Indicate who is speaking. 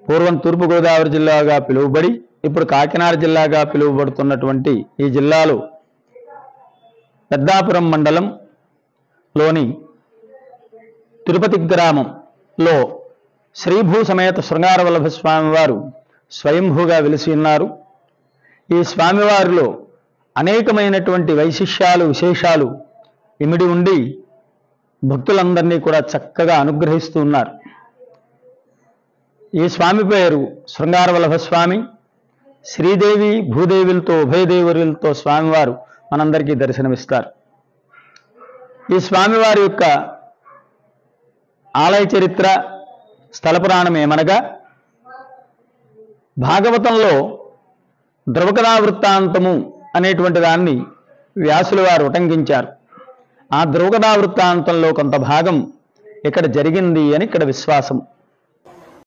Speaker 1: పూర్వం తూర్పుగోదావరి జిల్లాగా పిలువబడి ఇప్పుడు కాకినాడ జిల్లాగా పిలువబడుతున్నటువంటి ఈ జిల్లాలో పెద్దాపురం మండలంలోని తిరుపతి గ్రామంలో శ్రీభూ సమేత శృంగారవల్లభ స్వామివారు స్వయంభూగా వెలిసి ఉన్నారు. ఈ స్వామివారిలో అనేకమైనటువంటి వైశిష్యాలు విశేషాలు ఇమిడి ఉండి భక్తులందరినీ కూడా చక్కగా అనుగ్రహిస్తూ ఉన్నారు. ఈ స్వామి పేరు శృంగారవల్లభ స్వామి. శ్రీదేవి భూదేవులతో ఉభయదేవులతో స్వామివారు మనందరికీ దర్శనమిస్తారు. ఈ స్వామివారి యొక్క ఆలయ చరిత్ర స్థల పురాణం ఏమనగా, భాగవతంలో ద్రౌపదా వృత్తాంతము అనేటువంటి దాన్ని వ్యాసుల వారు ఉటంకించారు. ఆ ద్రౌపదా వృత్తాంతంలో కొంత భాగం ఇక్కడ జరిగింది అని ఇక్కడ విశ్వాసం.